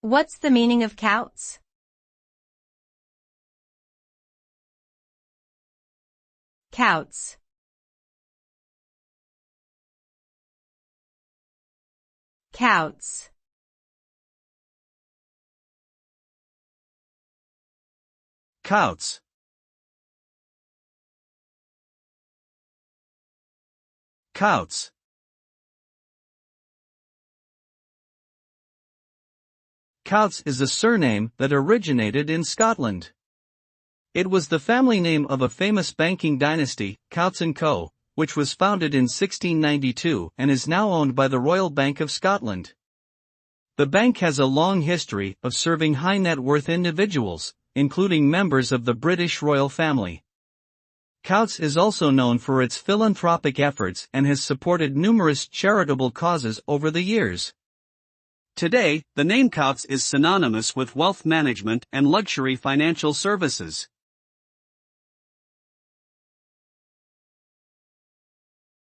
What's the meaning of Coutts? Coutts. Coutts. Coutts. Coutts. Coutts is a surname that originated in Scotland. It was the family name of a famous banking dynasty, Coutts & Co., which was founded in 1692 and is now owned by the Royal Bank of Scotland. The bank has a long history of serving high net worth individuals, including members of the British royal family. Coutts is also known for its philanthropic efforts and has supported numerous charitable causes over the years. Today, the name Coutts is synonymous with wealth management and luxury financial services.